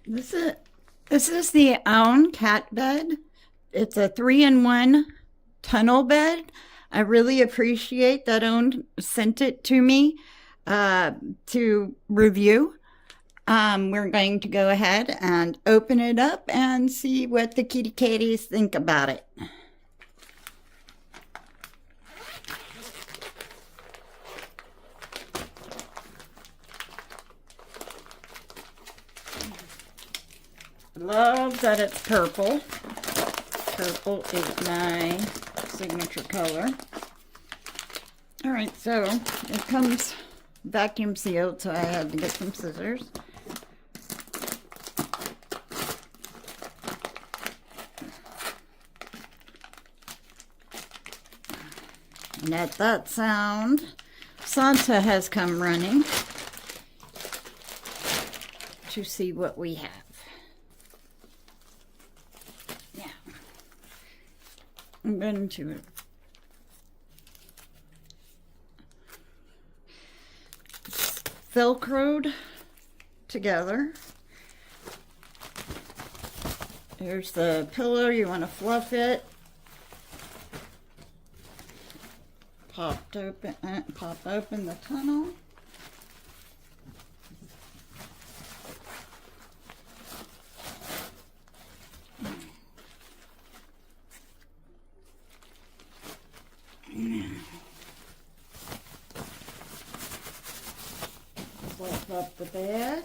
This is this is the AUOON cat bed. It's a 3-in-1 tunnel bed. I really appreciate that AUON sent it to me to review. We're going to go ahead and open it up and see what the kitty kitties think about it. Love that it's purple. Purple is my signature color. All right, so it comes vacuum sealed, so I had to get some scissors. And at that sound, Santa has come running to see what we have. Yeah. I'm going to Velcroed together. Here's the pillow. You want to fluff it. Pop open the tunnel. Fluff up the bed.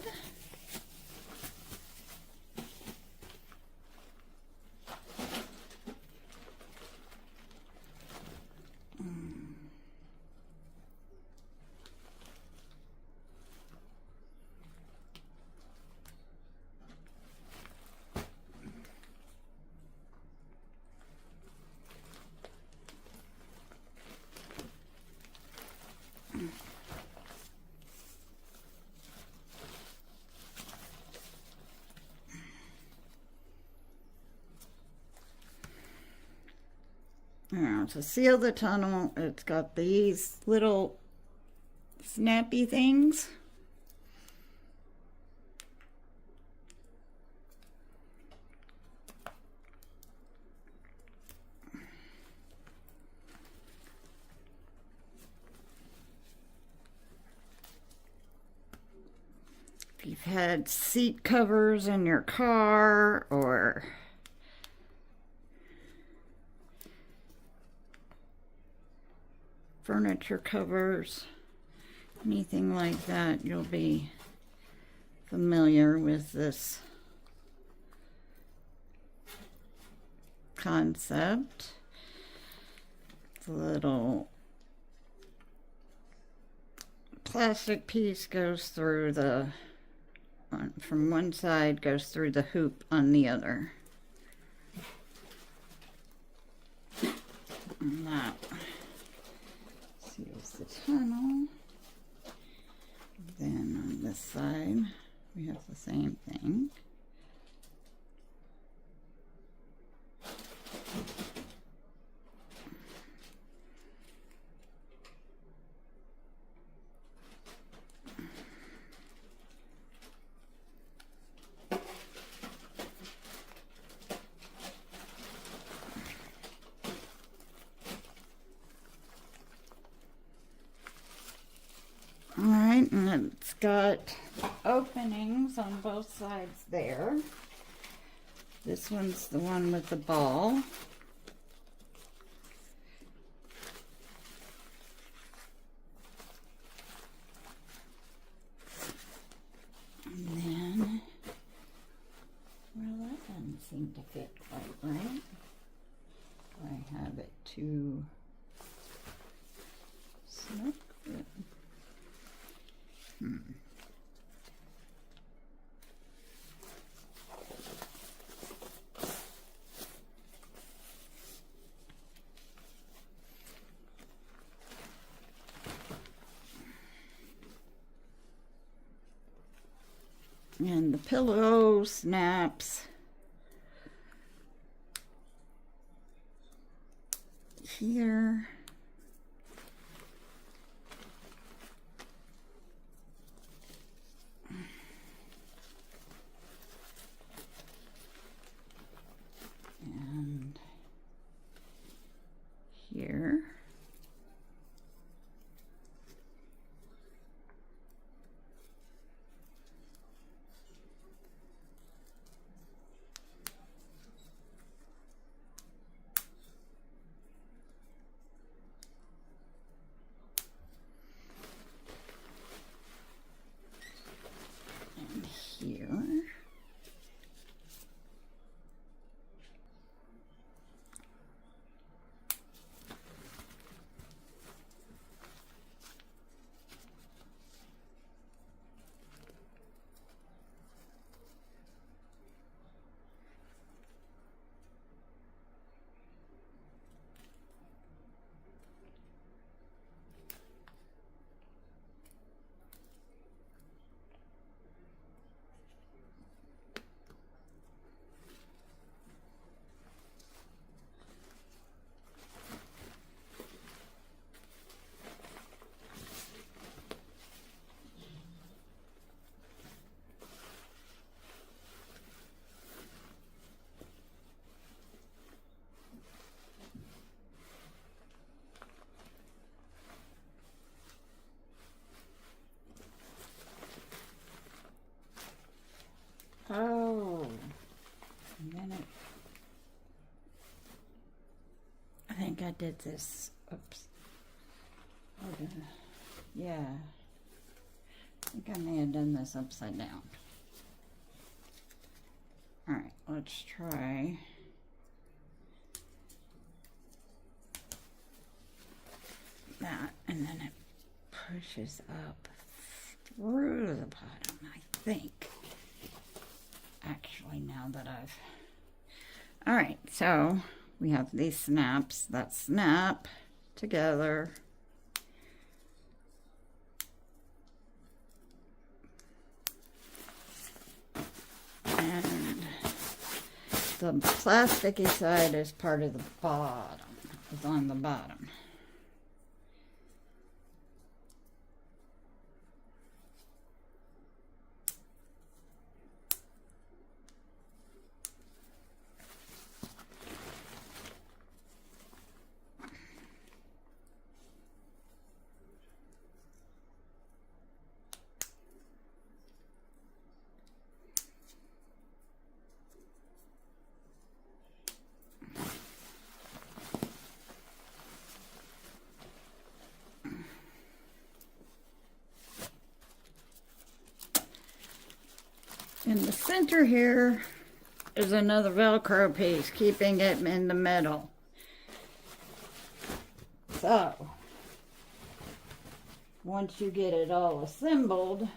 Now, to seal the tunnel, it's got these little snappy things. If you've had seat covers in your car or furniture covers, anything like that, you'll be familiar with this concept. The little plastic piece goes through the, from one side goes through the hoop on the other. And that seals the tunnel. Then on this side, we have the same thing. Alright, and it's got openings on both sides there. This one's the one with the ball. And then, well, that doesn't seem to fit quite right. I have it too snug. And the pillow snaps here. did this. Oops. Yeah. I think I may have done this upside down. Alright, let's try. That, and then it pushes up through the bottom, I think. Actually, now that I've... Alright, so we have these snaps that snap together. And the plasticky side is part of the bottom, is on the bottom. In the center here is another Velcro piece, keeping it in the middle. So, once you get it all assembled,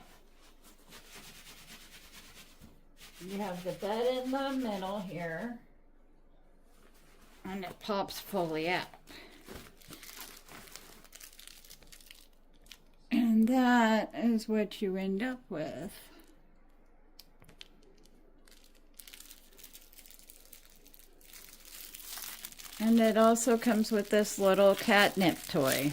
you have the bed in the middle here, and it pops fully out. And that is what you end up with. And it also comes with this little catnip toy.